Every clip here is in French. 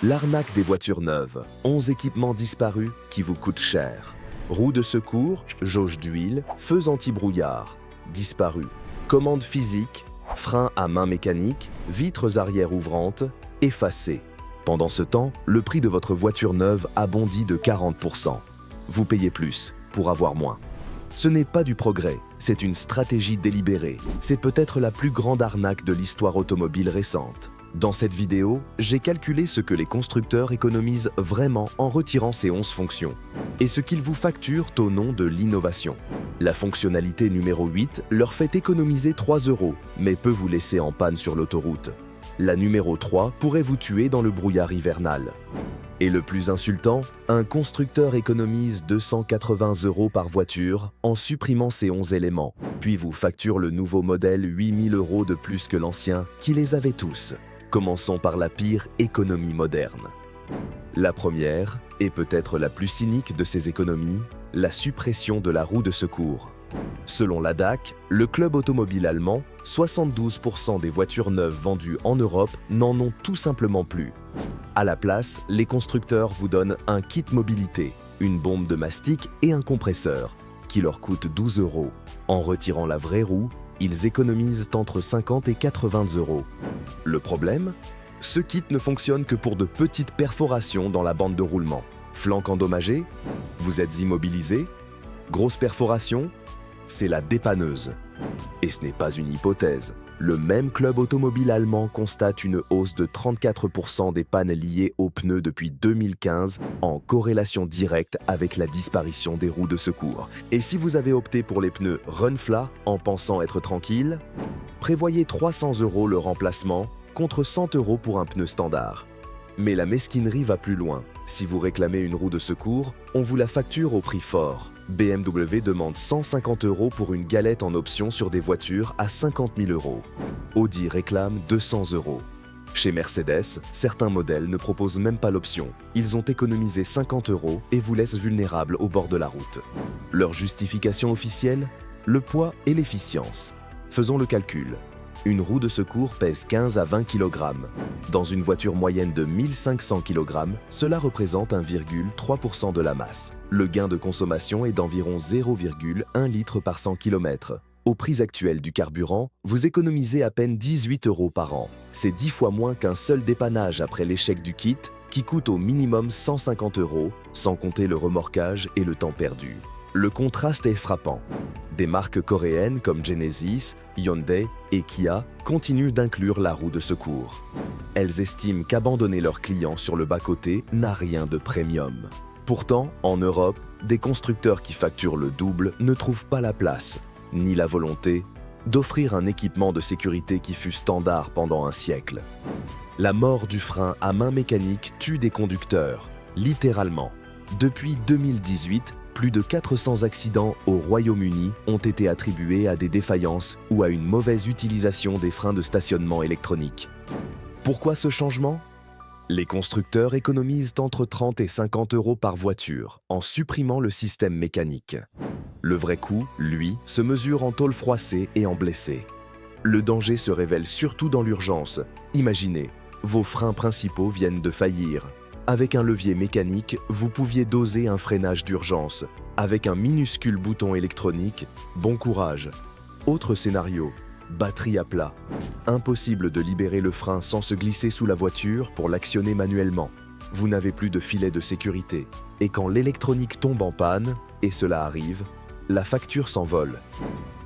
L'arnaque des voitures neuves. 11 équipements disparus qui vous coûtent cher. Roues de secours, jauge d'huile, feux anti-brouillard. Disparus. Commandes physiques, freins à main mécanique, vitres arrière ouvrantes, effacées. Pendant ce temps, le prix de votre voiture neuve a bondi de 40%. Vous payez plus pour avoir moins. Ce n'est pas du progrès, c'est une stratégie délibérée. C'est peut-être la plus grande arnaque de l'histoire automobile récente. Dans cette vidéo, j'ai calculé ce que les constructeurs économisent vraiment en retirant ces 11 fonctions et ce qu'ils vous facturent au nom de l'innovation. La fonctionnalité numéro 8 leur fait économiser 3 €, mais peut vous laisser en panne sur l'autoroute. La numéro 3 pourrait vous tuer dans le brouillard hivernal. Et le plus insultant, un constructeur économise 280 € par voiture en supprimant ces 11 éléments, puis vous facture le nouveau modèle 8 000 € de plus que l'ancien qui les avait tous. Commençons par la pire économie moderne. La première, et peut-être la plus cynique de ces économies, la suppression de la roue de secours. Selon la DAC, le club automobile allemand, 72% des voitures neuves vendues en Europe n'en ont tout simplement plus. À la place, les constructeurs vous donnent un kit mobilité, une bombe de mastic et un compresseur, qui leur coûte 12 €. En retirant la vraie roue, ils économisent entre 50 et 80 €. Le problème ? Ce kit ne fonctionne que pour de petites perforations dans la bande de roulement. Flanc endommagé ? Vous êtes immobilisé ? Grosse perforation ? C'est la dépanneuse. Et ce n'est pas une hypothèse. Le même club automobile allemand constate une hausse de 34% des pannes liées aux pneus depuis 2015 en corrélation directe avec la disparition des roues de secours. Et si vous avez opté pour les pneus Runfla en pensant être tranquille, prévoyez 300 € le remplacement contre 100 € pour un pneu standard. Mais la mesquinerie va plus loin. Si vous réclamez une roue de secours, on vous la facture au prix fort. BMW demande 150 € pour une galette en option sur des voitures à 50 000 €. Audi réclame 200 €. Chez Mercedes, certains modèles ne proposent même pas l'option. Ils ont économisé 50 € et vous laissent vulnérables au bord de la route. Leur justification officielle ? Le poids et l'efficience. Faisons le calcul. Une roue de secours pèse 15 à 20 kg. Dans une voiture moyenne de 1500 kg, cela représente 1,3% de la masse. Le gain de consommation est d'environ 0,1 litre par 100 km. Au prix actuel du carburant, vous économisez à peine 18 € par an. C'est 10 fois moins qu'un seul dépannage après l'échec du kit, qui coûte au minimum 150 €, sans compter le remorquage et le temps perdu. Le contraste est frappant. Des marques coréennes comme Genesis, Hyundai et Kia continuent d'inclure la roue de secours. Elles estiment qu'abandonner leurs clients sur le bas-côté n'a rien de premium. Pourtant, en Europe, des constructeurs qui facturent le double ne trouvent pas la place, ni la volonté, d'offrir un équipement de sécurité qui fut standard pendant un siècle. La mort du frein à main mécanique tue des conducteurs, littéralement. Depuis 2018, plus de 400 accidents au Royaume-Uni ont été attribués à des défaillances ou à une mauvaise utilisation des freins de stationnement électroniques. Pourquoi ce changement ? Les constructeurs économisent entre 30 et 50 € par voiture en supprimant le système mécanique. Le vrai coût, lui, se mesure en tôle froissée et en blessés. Le danger se révèle surtout dans l'urgence. Imaginez, vos freins principaux viennent de faillir. Avec un levier mécanique, vous pouviez doser un freinage d'urgence. Avec un minuscule bouton électronique, bon courage. Autre scénario, batterie à plat. Impossible de libérer le frein sans se glisser sous la voiture pour l'actionner manuellement. Vous n'avez plus de filet de sécurité. Et quand l'électronique tombe en panne, et cela arrive, la facture s'envole.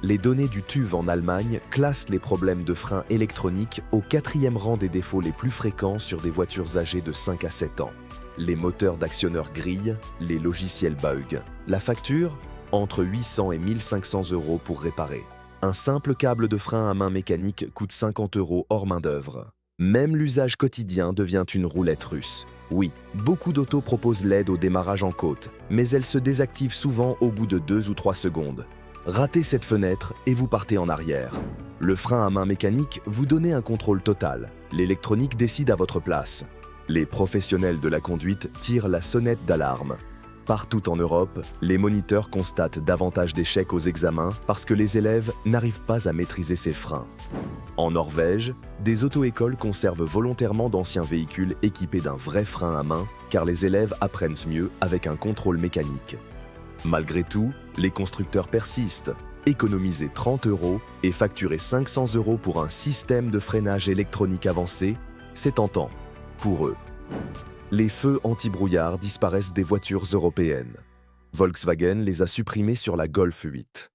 Les données du TÜV en Allemagne classent les problèmes de frein électronique au 4e rang des défauts les plus fréquents sur des voitures âgées de 5 à 7 ans. Les moteurs d'actionneurs grillent, les logiciels bug. La facture ? Entre 800 et 1500 € pour réparer. Un simple câble de frein à main mécanique coûte 50 € hors main-d'œuvre. Même l'usage quotidien devient une roulette russe. Oui, beaucoup d'autos proposent l'aide au démarrage en côte, mais elle se désactive souvent au bout de 2 ou 3 secondes. Ratez cette fenêtre et vous partez en arrière. Le frein à main mécanique vous donne un contrôle total. L'électronique décide à votre place. Les professionnels de la conduite tirent la sonnette d'alarme. Partout en Europe, les moniteurs constatent davantage d'échecs aux examens parce que les élèves n'arrivent pas à maîtriser ces freins. En Norvège, des auto-écoles conservent volontairement d'anciens véhicules équipés d'un vrai frein à main car les élèves apprennent mieux avec un contrôle mécanique. Malgré tout, les constructeurs persistent. Économiser 30 € et facturer 500 € pour un système de freinage électronique avancé, c'est tentant pour eux. Les feux anti-brouillard disparaissent des voitures européennes. Volkswagen les a supprimés sur la Golf 8.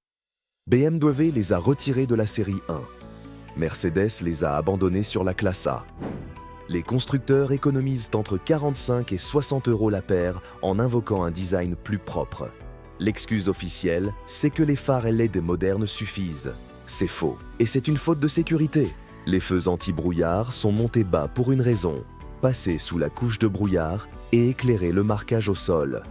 BMW les a retirés de la série 1. Mercedes les a abandonnés sur la classe A. Les constructeurs économisent entre 45 et 60 € la paire en invoquant un design plus propre. L'excuse officielle, c'est que les phares LED modernes suffisent. C'est faux, et c'est une faute de sécurité. Les feux anti-brouillard sont montés bas pour une raison: passer sous la couche de brouillard et éclairer le marquage au sol.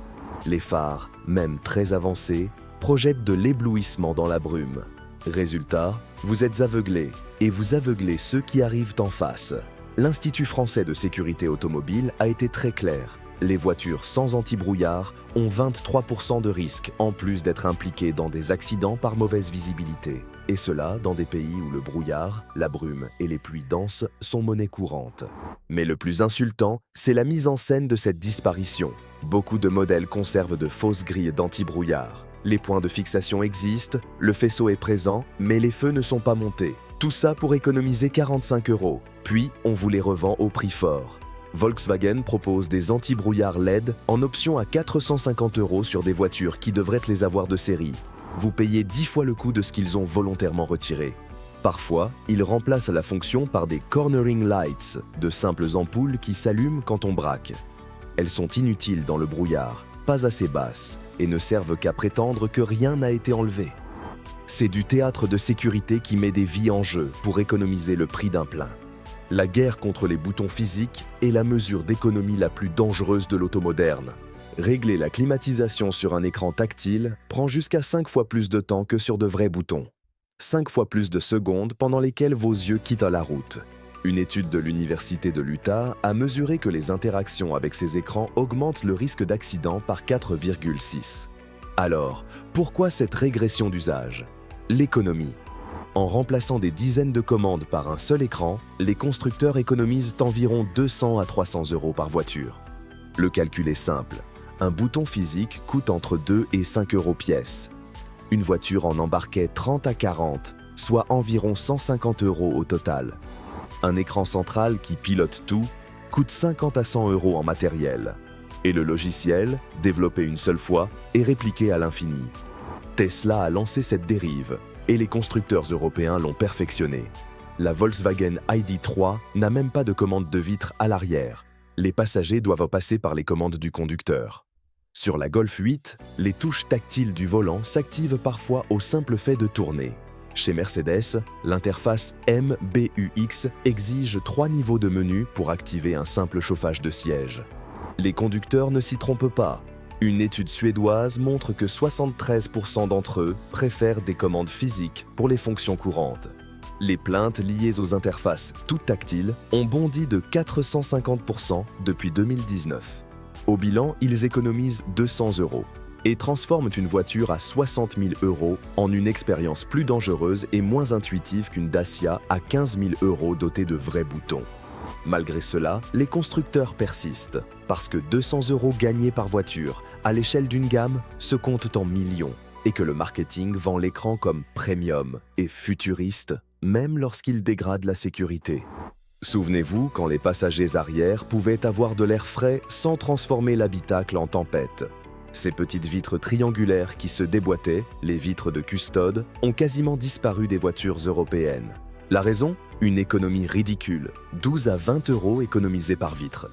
Les phares, même très avancés, projettent de l'éblouissement dans la brume. Résultat, vous êtes aveuglés, et vous aveuglez ceux qui arrivent en face. L'Institut français de sécurité automobile a été très clair. Les voitures sans anti-brouillard ont 23% de risque, en plus d'être impliquées dans des accidents par mauvaise visibilité. Et cela dans des pays où le brouillard, la brume et les pluies denses sont monnaie courante. Mais le plus insultant, c'est la mise en scène de cette disparition. Beaucoup de modèles conservent de fausses grilles d'anti-brouillard. Les points de fixation existent, le faisceau est présent, mais les feux ne sont pas montés. Tout ça pour économiser 45 €. Puis, on vous les revend au prix fort. Volkswagen propose des anti-brouillard LED en option à 450 € sur des voitures qui devraient les avoir de série. Vous payez 10 fois le coût de ce qu'ils ont volontairement retiré. Parfois, ils remplacent la fonction par des cornering lights, de simples ampoules qui s'allument quand on braque. Elles sont inutiles dans le brouillard, pas assez basses, et ne servent qu'à prétendre que rien n'a été enlevé. C'est du théâtre de sécurité qui met des vies en jeu pour économiser le prix d'un plein. La guerre contre les boutons physiques est la mesure d'économie la plus dangereuse de l'auto moderne. Régler la climatisation sur un écran tactile prend jusqu'à 5 fois plus de temps que sur de vrais boutons. 5 fois plus de secondes pendant lesquelles vos yeux quittent la route. Une étude de l'Université de l'Utah a mesuré que les interactions avec ces écrans augmentent le risque d'accident par 4,6. Alors, pourquoi cette régression d'usage? L'économie. En remplaçant des dizaines de commandes par un seul écran, les constructeurs économisent environ 200 à 300 € par voiture. Le calcul est simple. Un bouton physique coûte entre 2 et 5 € pièce. Une voiture en embarquait 30 à 40, soit environ 150 € au total. Un écran central qui pilote tout coûte 50 à 100 € en matériel. Et le logiciel, développé une seule fois, est répliqué à l'infini. Tesla a lancé cette dérive, et les constructeurs européens l'ont perfectionné. La Volkswagen ID.3 n'a même pas de commande de vitre à l'arrière. Les passagers doivent passer par les commandes du conducteur. Sur la Golf 8, les touches tactiles du volant s'activent parfois au simple fait de tourner. Chez Mercedes, l'interface MBUX exige 3 niveaux de menu pour activer un simple chauffage de siège. Les conducteurs ne s'y trompent pas. Une étude suédoise montre que 73% d'entre eux préfèrent des commandes physiques pour les fonctions courantes. Les plaintes liées aux interfaces toutes tactiles ont bondi de 450% depuis 2019. Au bilan, ils économisent 200 € et transforment une voiture à 60 000 € en une expérience plus dangereuse et moins intuitive qu'une Dacia à 15 000 € dotée de vrais boutons. Malgré cela, les constructeurs persistent, parce que 200 € gagnés par voiture, à l'échelle d'une gamme, se comptent en millions, et que le marketing vend l'écran comme premium et futuriste, même lorsqu'il dégrade la sécurité. Souvenez-vous quand les passagers arrière pouvaient avoir de l'air frais sans transformer l'habitacle en tempête. Ces petites vitres triangulaires qui se déboîtaient, les vitres de custode, ont quasiment disparu des voitures européennes. La raison? Une économie ridicule, 12 à 20 € économisés par vitre.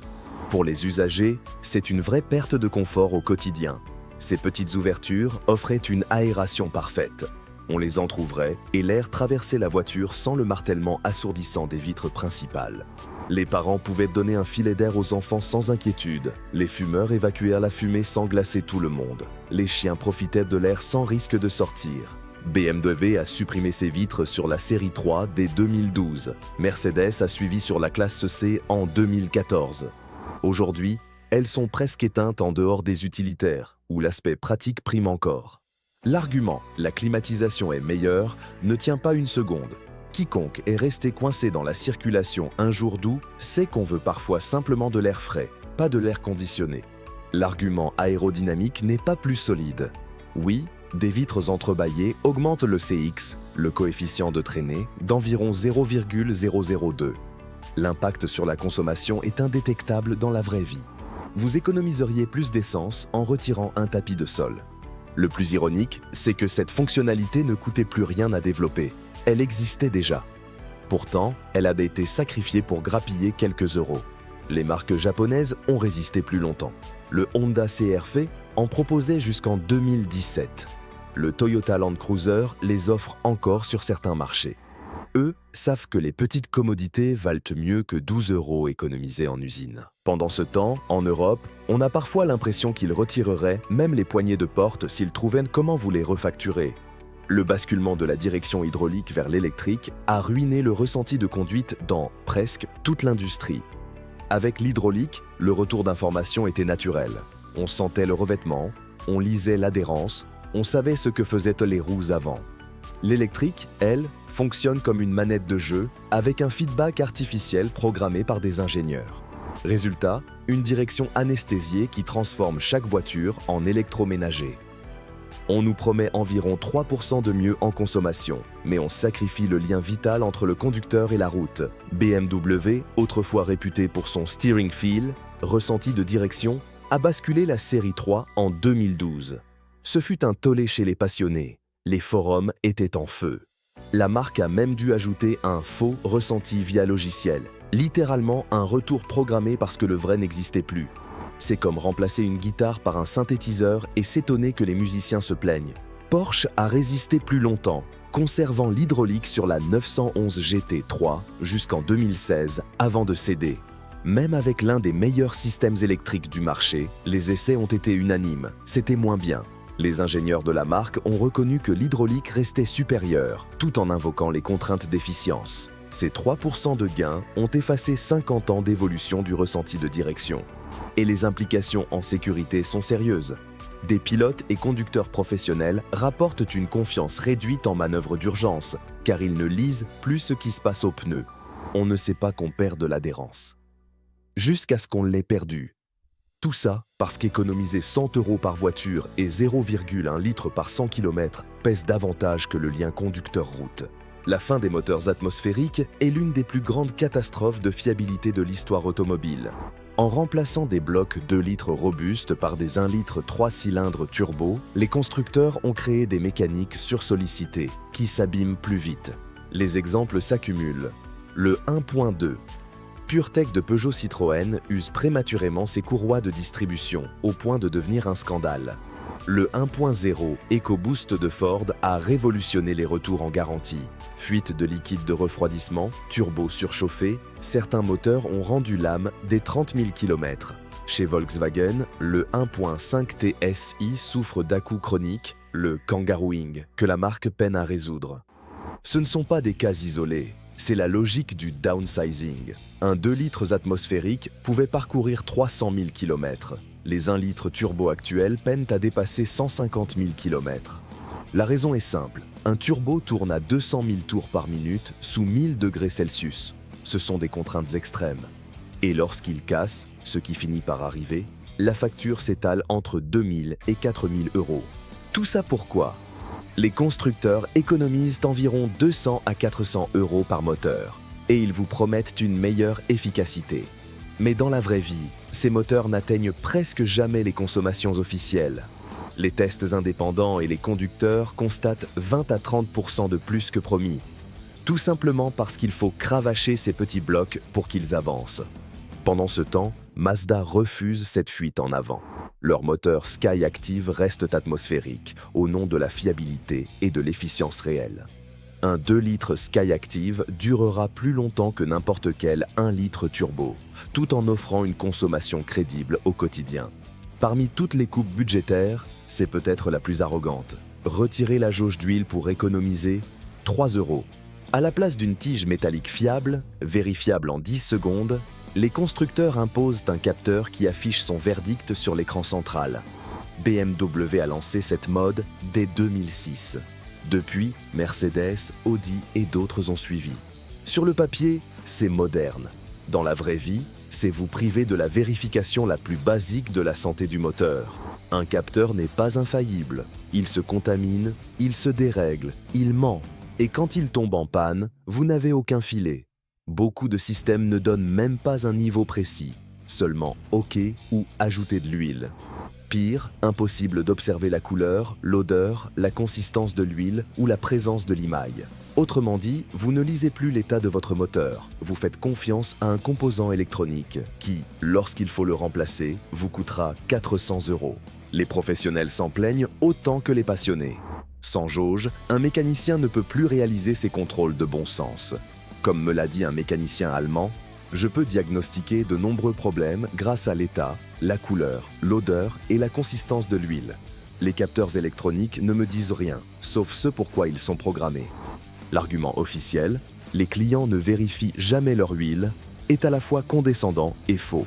Pour les usagers, c'est une vraie perte de confort au quotidien. Ces petites ouvertures offraient une aération parfaite. On les entrouvrait et l'air traversait la voiture sans le martèlement assourdissant des vitres principales. Les parents pouvaient donner un filet d'air aux enfants sans inquiétude. Les fumeurs évacuèrent la fumée sans glacer tout le monde. Les chiens profitaient de l'air sans risque de sortir. BMW a supprimé ses vitres sur la série 3 dès 2012. Mercedes a suivi sur la classe C en 2014. Aujourd'hui, elles sont presque éteintes en dehors des utilitaires, où l'aspect pratique prime encore. L'argument « la climatisation est meilleure » ne tient pas une seconde. Quiconque est resté coincé dans la circulation un jour doux sait qu'on veut parfois simplement de l'air frais, pas de l'air conditionné. L'argument aérodynamique n'est pas plus solide. Oui, des vitres entrebâillées augmentent le CX, le coefficient de traînée, d'environ 0,002. L'impact sur la consommation est indétectable dans la vraie vie. Vous économiseriez plus d'essence en retirant un tapis de sol. Le plus ironique, c'est que cette fonctionnalité ne coûtait plus rien à développer. Elle existait déjà. Pourtant, elle a été sacrifiée pour grappiller quelques euros. Les marques japonaises ont résisté plus longtemps. Le Honda CR-V en proposait jusqu'en 2017. Le Toyota Land Cruiser les offre encore sur certains marchés. Eux savent que les petites commodités valent mieux que 12 € économisés en usine. Pendant ce temps, en Europe, on a parfois l'impression qu'ils retireraient même les poignées de porte s'ils trouvaient comment vous les refacturer. Le basculement de la direction hydraulique vers l'électrique a ruiné le ressenti de conduite dans presque toute l'industrie. Avec l'hydraulique, le retour d'information était naturel. On sentait le revêtement, on lisait l'adhérence, on savait ce que faisaient les roues avant. L'électrique, elle, fonctionne comme une manette de jeu avec un feedback artificiel programmé par des ingénieurs. Résultat, une direction anesthésiée qui transforme chaque voiture en électroménager. On nous promet environ 3% de mieux en consommation, mais on sacrifie le lien vital entre le conducteur et la route. BMW, autrefois réputée pour son steering feel, ressenti de direction, a basculé la série 3 en 2012. Ce fut un tollé chez les passionnés. Les forums étaient en feu. La marque a même dû ajouter un faux ressenti via logiciel, littéralement un retour programmé parce que le vrai n'existait plus. C'est comme remplacer une guitare par un synthétiseur et s'étonner que les musiciens se plaignent. Porsche a résisté plus longtemps, conservant l'hydraulique sur la 911 GT3 jusqu'en 2016 avant de céder. Même avec l'un des meilleurs systèmes électriques du marché, les essais ont été unanimes, c'était moins bien. Les ingénieurs de la marque ont reconnu que l'hydraulique restait supérieure, tout en invoquant les contraintes d'efficience. Ces 3% de gains ont effacé 50 ans d'évolution du ressenti de direction. Et les implications en sécurité sont sérieuses. Des pilotes et conducteurs professionnels rapportent une confiance réduite en manœuvre d'urgence, car ils ne lisent plus ce qui se passe aux pneus. On ne sait pas qu'on perd de l'adhérence. Jusqu'à ce qu'on l'ait perdu. Tout ça parce qu'économiser 100 € par voiture et 0,1 litre par 100 km pèse davantage que le lien conducteur-route. La fin des moteurs atmosphériques est l'une des plus grandes catastrophes de fiabilité de l'histoire automobile. En remplaçant des blocs 2 litres robustes par des 1 litre 3 cylindres turbo, les constructeurs ont créé des mécaniques sursollicitées, qui s'abîment plus vite. Les exemples s'accumulent. Le 1.2. PureTech de Peugeot Citroën use prématurément ses courroies de distribution, au point de devenir un scandale. Le 1.0 EcoBoost de Ford a révolutionné les retours en garantie. Fuite de liquide de refroidissement, turbo surchauffé, certains moteurs ont rendu l'âme des 30 000 km. Chez Volkswagen, le 1.5 TSI souffre d'à-coups chroniques, le kangaroing, que la marque peine à résoudre. Ce ne sont pas des cas isolés, c'est la logique du downsizing. Un 2 litres atmosphérique pouvait parcourir 300 000 km. Les 1 litre turbo actuels peinent à dépasser 150 000 km. La raison est simple, un turbo tourne à 200 000 tours par minute sous 1000 degrés Celsius. Ce sont des contraintes extrêmes. Et lorsqu'il casse, ce qui finit par arriver, la facture s'étale entre 2 000 et 4 000 €. Tout ça pourquoi ? Les constructeurs économisent environ 200 à 400 € par moteur et ils vous promettent une meilleure efficacité. Mais dans la vraie vie, ces moteurs n'atteignent presque jamais les consommations officielles. Les tests indépendants et les conducteurs constatent 20 à 30% de plus que promis. Tout simplement parce qu'il faut cravacher ces petits blocs pour qu'ils avancent. Pendant ce temps, Mazda refuse cette fuite en avant. Leurs moteurs Skyactiv restent atmosphériques, au nom de la fiabilité et de l'efficience réelle. Un 2 litres Skyactiv durera plus longtemps que n'importe quel 1 litre turbo, tout en offrant une consommation crédible au quotidien. Parmi toutes les coupes budgétaires, c'est peut-être la plus arrogante. Retirer la jauge d'huile pour économiser 3 €. À la place d'une tige métallique fiable, vérifiable en 10 secondes, Les constructeurs imposent un capteur qui affiche son verdict sur l'écran central. BMW a lancé cette mode dès 2006. Depuis, Mercedes, Audi et d'autres ont suivi. Sur le papier, c'est moderne. Dans la vraie vie, c'est vous priver de la vérification la plus basique de la santé du moteur. Un capteur n'est pas infaillible. Il se contamine, il se dérègle, il ment. Et quand il tombe en panne, vous n'avez aucun filet. Beaucoup de systèmes ne donnent même pas un niveau précis, seulement OK ou ajouter de l'huile. Pire, impossible d'observer la couleur, l'odeur, la consistance de l'huile ou la présence de limaille. Autrement dit, vous ne lisez plus l'état de votre moteur, vous faites confiance à un composant électronique qui, lorsqu'il faut le remplacer, vous coûtera 400 €. Les professionnels s'en plaignent autant que les passionnés. Sans jauge, un mécanicien ne peut plus réaliser ses contrôles de bon sens. Comme me l'a dit un mécanicien allemand, je peux diagnostiquer de nombreux problèmes grâce à l'état, la couleur, l'odeur et la consistance de l'huile. Les capteurs électroniques ne me disent rien, sauf ce pourquoi ils sont programmés. L'argument officiel, les clients ne vérifient jamais leur huile, est à la fois condescendant et faux.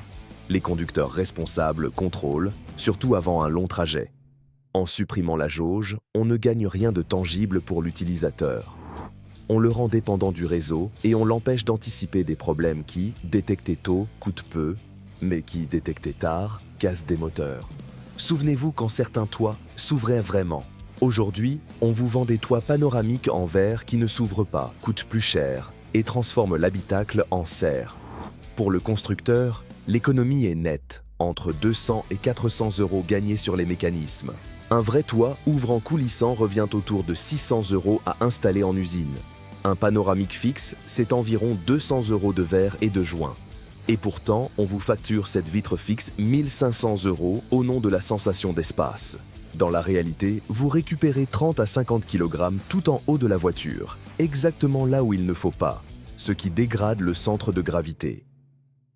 Les conducteurs responsables contrôlent, surtout avant un long trajet. En supprimant la jauge, on ne gagne rien de tangible pour l'utilisateur. On le rend dépendant du réseau et on l'empêche d'anticiper des problèmes qui, détectés tôt, coûtent peu, mais qui, détectés tard, cassent des moteurs. Souvenez-vous quand certains toits s'ouvraient vraiment. Aujourd'hui, on vous vend des toits panoramiques en verre qui ne s'ouvrent pas, coûtent plus cher et transforment l'habitacle en serre. Pour le constructeur, l'économie est nette, entre 200 et 400 € gagnés sur les mécanismes. Un vrai toit ouvrant coulissant revient autour de 600 € à installer en usine. Un panoramique fixe, c'est environ 200 € de verre et de joints. Et pourtant, on vous facture cette vitre fixe 1500 € au nom de la sensation d'espace. Dans la réalité, vous récupérez 30 à 50 kg tout en haut de la voiture, exactement là où il ne faut pas, ce qui dégrade le centre de gravité.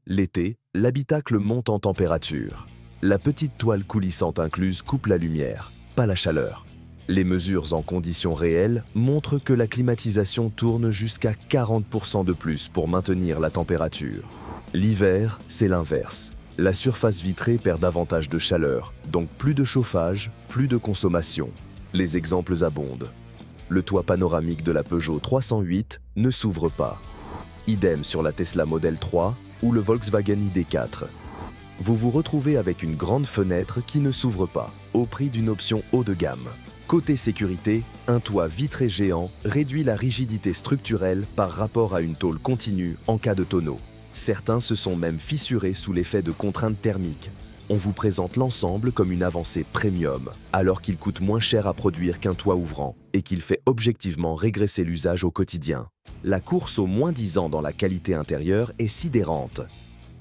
L'été, l'habitacle monte en température. La petite toile coulissante incluse coupe la lumière, pas la chaleur. Les mesures en conditions réelles montrent que la climatisation tourne jusqu'à 40% de plus pour maintenir la température. L'hiver, c'est l'inverse. La surface vitrée perd davantage de chaleur, donc plus de chauffage, plus de consommation. Les exemples abondent. Le toit panoramique de la Peugeot 308 ne s'ouvre pas. Idem sur la Tesla Model 3 ou le Volkswagen ID4. Vous vous retrouvez avec une grande fenêtre qui ne s'ouvre pas, au prix d'une option haut de gamme. Côté sécurité, un toit vitré géant réduit la rigidité structurelle par rapport à une tôle continue en cas de tonneau. Certains se sont même fissurés sous l'effet de contraintes thermiques. On vous présente l'ensemble comme une avancée premium, alors qu'il coûte moins cher à produire qu'un toit ouvrant et qu'il fait objectivement régresser l'usage au quotidien. La course au moins-10 dans la qualité intérieure est sidérante.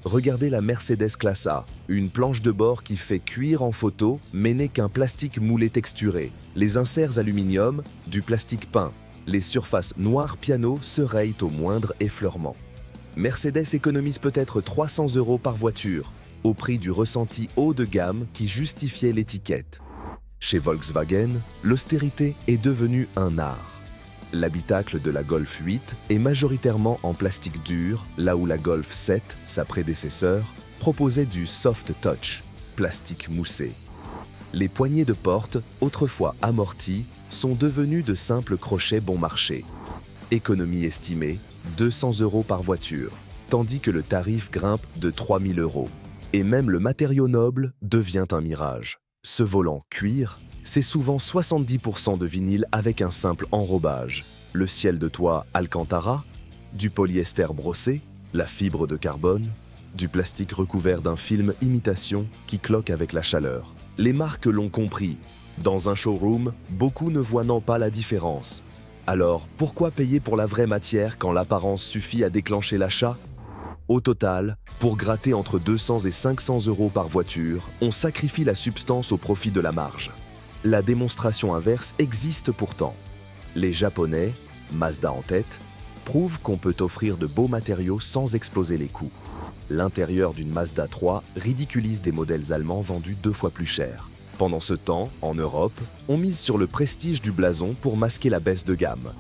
Regardez la Mercedes Classe A, une planche de bord qui fait cuire en photo mais n'est qu'un plastique moulé texturé. Les inserts aluminium, du plastique peint. Les surfaces noires piano se rayent au moindre effleurement. Mercedes économise peut-être 300 € par voiture, au prix du ressenti haut de gamme qui justifiait l'étiquette. Chez Volkswagen, l'austérité est devenue un art. L'habitacle de la Golf 8 est majoritairement en plastique dur, là où la Golf 7, sa prédécesseur, proposait du soft touch, plastique moussé. Les poignées de porte, autrefois amorties, sont devenues de simples crochets bon marché. Économie estimée, 200 € par voiture, tandis que le tarif grimpe de 3000 €. Et même le matériau noble devient un mirage. Ce volant cuir, c'est souvent 70% de vinyle avec un simple enrobage. Le ciel de toit Alcantara, du polyester brossé, la fibre de carbone, du plastique recouvert d'un film imitation qui cloque avec la chaleur. Les marques l'ont compris. Dans un showroom, beaucoup ne voient pas la différence. Alors, pourquoi payer pour la vraie matière quand l'apparence suffit à déclencher l'achat ? Au total, pour gratter entre 200 et 500 € par voiture, on sacrifie la substance au profit de la marge. La démonstration inverse existe pourtant. Les Japonais, Mazda en tête, prouvent qu'on peut offrir de beaux matériaux sans exploser les coûts. L'intérieur d'une Mazda 3 ridiculise des modèles allemands vendus 2 fois plus cher. Pendant ce temps, en Europe, on mise sur le prestige du blason pour masquer la baisse de gamme.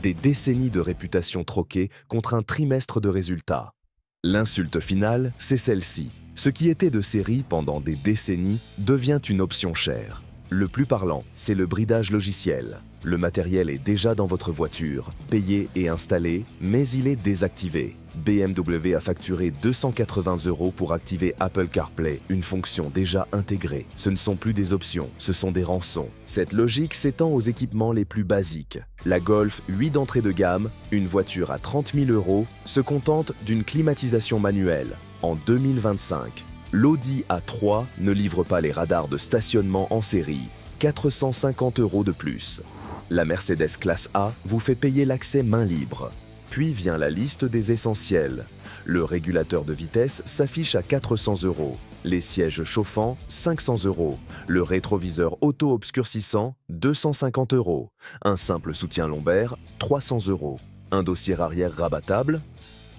Des décennies de réputation troquées contre un trimestre de résultats. L'insulte finale, c'est celle-ci. Ce qui était de série pendant des décennies devient une option chère. Le plus parlant, c'est le bridage logiciel. Le matériel est déjà dans votre voiture, payé et installé, mais il est désactivé. BMW a facturé 280 € pour activer Apple CarPlay, une fonction déjà intégrée. Ce ne sont plus des options, ce sont des rançons. Cette logique s'étend aux équipements les plus basiques. La Golf 8 d'entrée de gamme, une voiture à 30 000 €, se contente d'une climatisation manuelle. En 2025, l'Audi A3 ne livre pas les radars de stationnement en série. 450 € de plus. La Mercedes classe A vous fait payer l'accès main libre. Puis vient la liste des essentiels. Le régulateur de vitesse s'affiche à 400 €. Les sièges chauffants, 500 €. Le rétroviseur auto-obscurcissant, 250 €. Un simple soutien lombaire, 300 €. Un dossier arrière rabattable,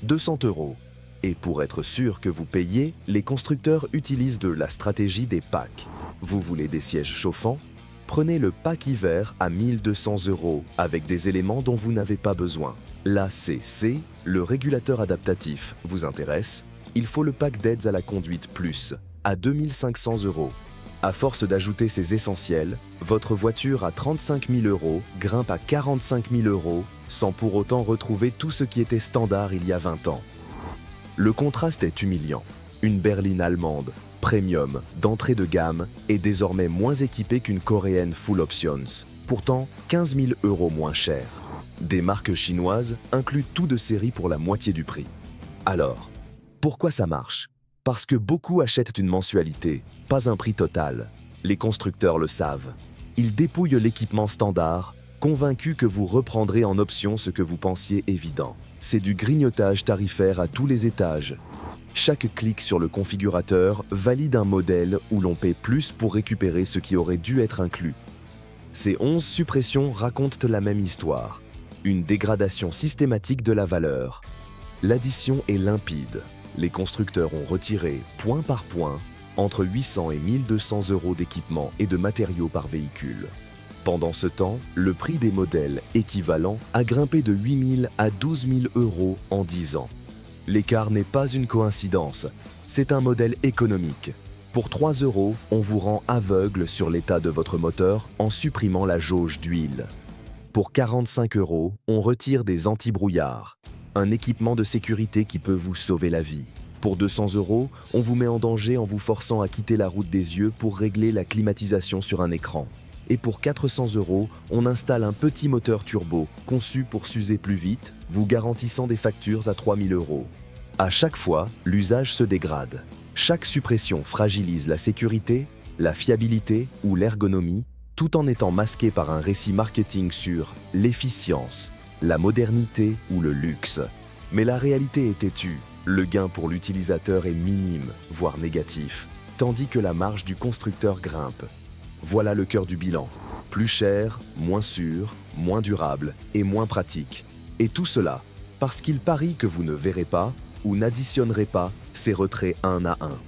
200 €. Et pour être sûr que vous payez, les constructeurs utilisent de la stratégie des packs. Vous voulez des sièges chauffants? Prenez le pack hiver à 1 200 € avec des éléments dont vous n'avez pas besoin. L'ACC, le régulateur adaptatif, vous intéresse? Il faut le pack d'aides à la conduite plus, à 2 500 €. À force d'ajouter ces essentiels, votre voiture à 35 000 € grimpe à 45 000 € sans pour autant retrouver tout ce qui était standard il y a 20 ans. Le contraste est humiliant. Une berline allemande, premium, d'entrée de gamme, est désormais moins équipée qu'une coréenne full options, pourtant 15 000 € moins chère. Des marques chinoises incluent tout de série pour la moitié du prix. Alors, pourquoi ça marche? Parce que beaucoup achètent une mensualité, pas un prix total. Les constructeurs le savent. Ils dépouillent l'équipement standard, convaincus que vous reprendrez en option ce que vous pensiez évident. C'est du grignotage tarifaire à tous les étages. Chaque clic sur le configurateur valide un modèle où l'on paie plus pour récupérer ce qui aurait dû être inclus. Ces 11 suppressions racontent la même histoire. Une dégradation systématique de la valeur. L'addition est limpide. Les constructeurs ont retiré, point par point, entre 800 et 1 200 € d'équipement et de matériaux par véhicule. Pendant ce temps, le prix des modèles équivalents a grimpé de 8 000 à 12 000 € en 10 ans. L'écart n'est pas une coïncidence, c'est un modèle économique. Pour 3 €, on vous rend aveugle sur l'état de votre moteur en supprimant la jauge d'huile. Pour 45 €, on retire des anti-brouillards, un équipement de sécurité qui peut vous sauver la vie. Pour 200 €, on vous met en danger en vous forçant à quitter la route des yeux pour régler la climatisation sur un écran. Et pour 400 €, on installe un petit moteur turbo conçu pour s'user plus vite, vous garantissant des factures à 3 000 €. À chaque fois, l'usage se dégrade. Chaque suppression fragilise la sécurité, la fiabilité ou l'ergonomie, tout en étant masqué par un récit marketing sur l'efficience, la modernité ou le luxe. Mais la réalité est têtue. Le gain pour l'utilisateur est minime, voire négatif, tandis que la marge du constructeur grimpe. Voilà le cœur du bilan. Plus cher, moins sûr, moins durable et moins pratique. Et tout cela parce qu'il parie que vous ne verrez pas ou n'additionnerez pas ces retraits un à un.